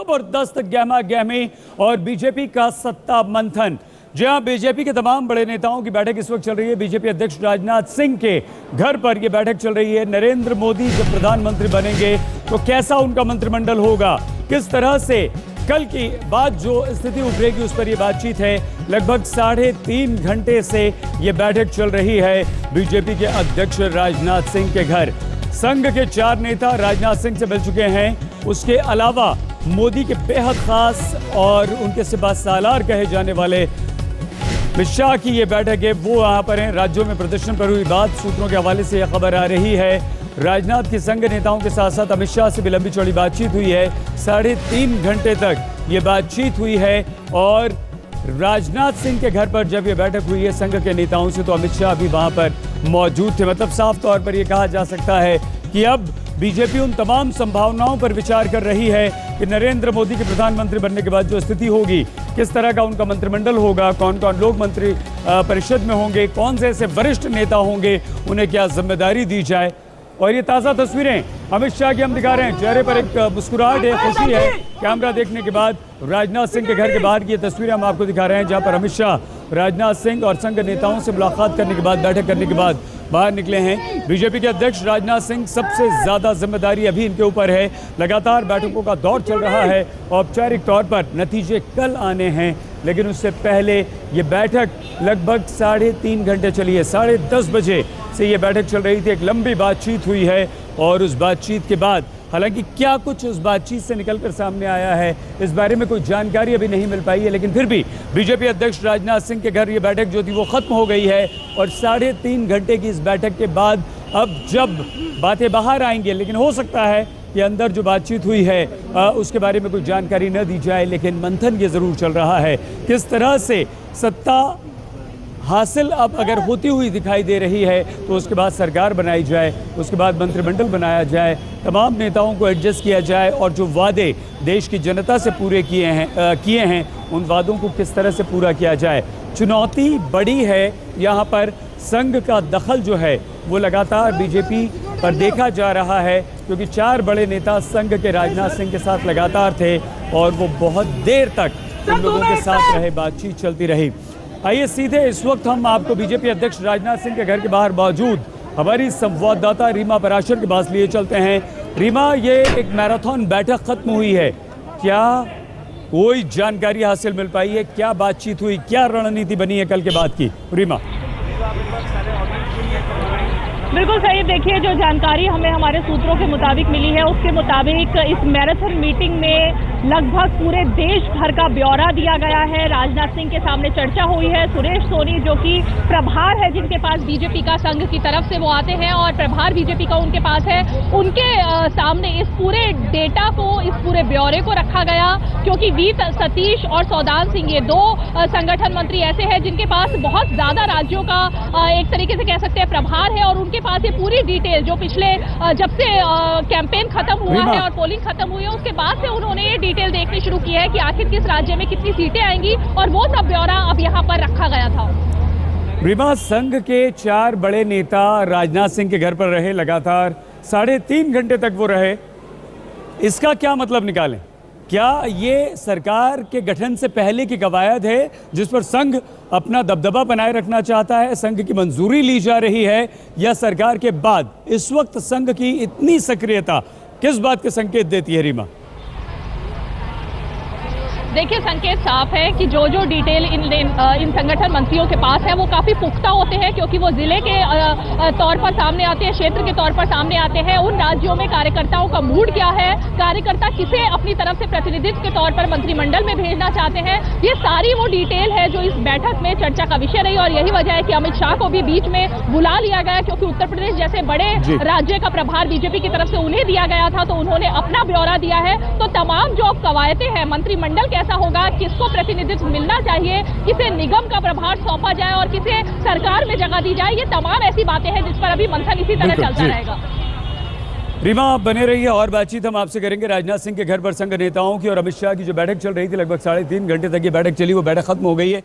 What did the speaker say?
जबरदस्त गहमा गहमी और बीजेपी का सत्ता मंथन। जहां बीजेपी के तमाम बड़े नेताओं की बैठक इस वक्त चल रही है। बीजेपी अध्यक्ष राजनाथ सिंह के घर पर यह बैठक चल रही है। नरेंद्र मोदी जब प्रधानमंत्री बनेंगे तो कैसा उनका मंत्रिमंडल होगा, किस तरह से कल की बाद जो स्थिति उभरेगी उस पर यह बातचीत है। लगभग 3.5 घंटे से यह बैठक चल रही है बीजेपी के अध्यक्ष राजनाथ सिंह के घर। संघ के 4 नेता राजनाथ सिंह से मिल चुके हैं। उसके अलावा मोदी के बेहद खास और उनके सिपा सालार कहे जाने वाले अमित शाह की ये बैठक है, वो यहाँ पर हैं। राज्यों में प्रदर्शन पर हुई बात, सूत्रों के हवाले से यह खबर आ रही है। राजनाथ की संघ नेताओं के साथ साथ अमित शाह से भी लंबी चौड़ी बातचीत हुई है। 3.5 घंटे तक ये बातचीत हुई है। और राजनाथ सिंह के घर पर जब ये बैठक हुई है संघ के नेताओं से, तो अमित शाह भी वहां पर मौजूद थे। मतलब साफ तौर पर यह कहा जा सकता है कि अब बीजेपी उन तमाम संभावनाओं पर विचार कर रही है कि नरेंद्र मोदी के प्रधानमंत्री बनने के बाद जो स्थिति होगी, किस तरह का उनका मंत्रिमंडल होगा, कौन कौन लोग मंत्री परिषद में होंगे, कौन से ऐसे वरिष्ठ नेता होंगे, उन्हें क्या जिम्मेदारी दी जाए। और ये ताज़ा तस्वीरें अमित शाह की हम दिखा रहे हैं। चेहरे पर एक मुस्कुराहट है, खुशी है कैमरा देखने के बाद। राजनाथ सिंह के घर के बाहर की ये तस्वीरें हम आपको दिखा रहे हैं, जहां पर अमित शाह राजनाथ सिंह और संघ नेताओं से मुलाकात करने के बाद, बैठक करने के बाद बाहर निकले हैं। बीजेपी के अध्यक्ष राजनाथ सिंह, सबसे ज्यादा जिम्मेदारी अभी इनके ऊपर है। लगातार बैठकों का दौर चल रहा है। औपचारिक तौर पर नतीजे कल आने हैं, लेकिन उससे पहले ये बैठक लगभग 3.5 घंटे चली है। 10:30 बजे से ये बैठक चल रही थी। एक लंबी बातचीत हुई है और उस बातचीत के बाद, हालांकि क्या कुछ उस बातचीत से निकलकर सामने आया है इस बारे में कोई जानकारी अभी नहीं मिल पाई है, लेकिन फिर भी बीजेपी अध्यक्ष राजनाथ सिंह के घर ये बैठक जो थी वो खत्म हो गई है। और 3.5 घंटे की इस बैठक के बाद अब जब बातें बाहर आएंगी, लेकिन हो सकता है कि अंदर जो बातचीत हुई है उसके बारे में कोई जानकारी न दी जाए, लेकिन मंथन ये ज़रूर चल रहा है किस तरह से सत्ता हासिल अब अगर होती हुई दिखाई दे रही है तो उसके बाद सरकार बनाई जाए, उसके बाद मंत्रिमंडल बनाया जाए, तमाम नेताओं को एडजस्ट किया जाए और जो वादे देश की जनता से पूरे किए हैं उन वादों को किस तरह से पूरा किया जाए। चुनौती बड़ी है। यहाँ पर संघ का दखल जो है वो लगातार बीजेपी पर देखा जा रहा है, क्योंकि 4 बड़े नेता संघ के राजनाथ सिंह के साथ लगातार थे और वो बहुत देर तक उन लोगों के साथ रहे, बातचीत चलती रही। आइए सीधे इस वक्त हम आपको बीजेपी अध्यक्ष राजनाथ सिंह के घर के बाहर मौजूद हमारी संवाददाता रीमा पराशर के पास लिए चलते हैं। रीमा, ये एक मैराथन बैठक खत्म हुई है, क्या कोई जानकारी हासिल मिल पाई है? क्या बातचीत हुई, क्या रणनीति बनी है कल के बाद की? रीमा। बिल्कुल सही। देखिए, जो जानकारी हमें हमारे सूत्रों के मुताबिक मिली है उसके मुताबिक इस मैराथन मीटिंग में लगभग पूरे देश भर का ब्यौरा दिया गया है। राजनाथ सिंह के सामने चर्चा हुई है। सुरेश सोनी जो कि प्रभार है जिनके पास बीजेपी का संघ की तरफ से, वो आते हैं और प्रभार बीजेपी का उनके पास है, उनके सामने इस पूरे डेटा को, इस पूरे ब्यौरे को रखा गया। क्योंकि वी सतीश और सौदान सिंह, ये 2 संगठन मंत्री ऐसे हैं जिनके पास बहुत ज्यादा राज्यों का एक तरीके से कह सकते हैं प्रभार है, और उनके पास ये पूरी डिटेल जो पिछले जब से कैंपेन खत्म हुआ है और पोलिंग खत्म हुई है उसके बाद से उन्होंने ये डिटेल देखनी शुरू की है कि आखिर किस राज्य में कितनी सीटें आएंगी, और वो सब ब्यौरा अब यहाँ पर रखा गया था। रीमा, संघ के 4 बड़े नेता राजनाथ सिंह के घर पर रहे, लगातार 3.5 घंटे तक वो रहे। इसका क्या मतलब निकालें? क्या ये सरकार के गठन से पहले की कवायद है जिस पर संघ अपना दबदबा बनाए रखना चाहता है, संघ की मंजूरी ली जा रही है, या सरकार के बाद इस वक्त संघ की इतनी सक्रियता किस बात के संकेत देती है? रीमा, देखिए, संकेत साफ है कि जो जो डिटेल इन संगठन मंत्रियों के पास है वो काफी पुख्ता होते हैं, क्योंकि वो जिले के तौर पर सामने आते हैं, क्षेत्र के तौर पर सामने आते हैं। उन राज्यों में कार्यकर्ताओं का मूड क्या है, कार्यकर्ता किसे अपनी तरफ से प्रतिनिधित्व के तौर पर मंत्रिमंडल में भेजना चाहते हैं, ये सारी वो डिटेल है जो इस बैठक में चर्चा का विषय रही। और यही वजह है कि अमित शाह को भी बीच में बुला लिया गया, क्योंकि उत्तर प्रदेश जैसे बड़े राज्य का प्रभार बीजेपी की तरफ से उन्हें दिया गया था, तो उन्होंने अपना ब्यौरा दिया है। तो तमाम जो कवायदें हैं, मंत्रिमंडल कैसा होगा, किसको प्रतिनिधित्व मिलना चाहिए, किसे निगम का प्रभार सौंपा जाए और किसे सरकार में जगह दी जाए, ये तमाम ऐसी बातें हैं जिस पर अभी मंथन इसी तरह चलता रहेगा। रीमा, आप बने रहिए और बातचीत हम आपसे करेंगे। राजनाथ सिंह के घर पर संघ नेताओं की और अमित शाह की जो बैठक चल रही थी, लगभग 3.5 घंटे तक ये बैठक चली, वो बैठक खत्म हो गई है।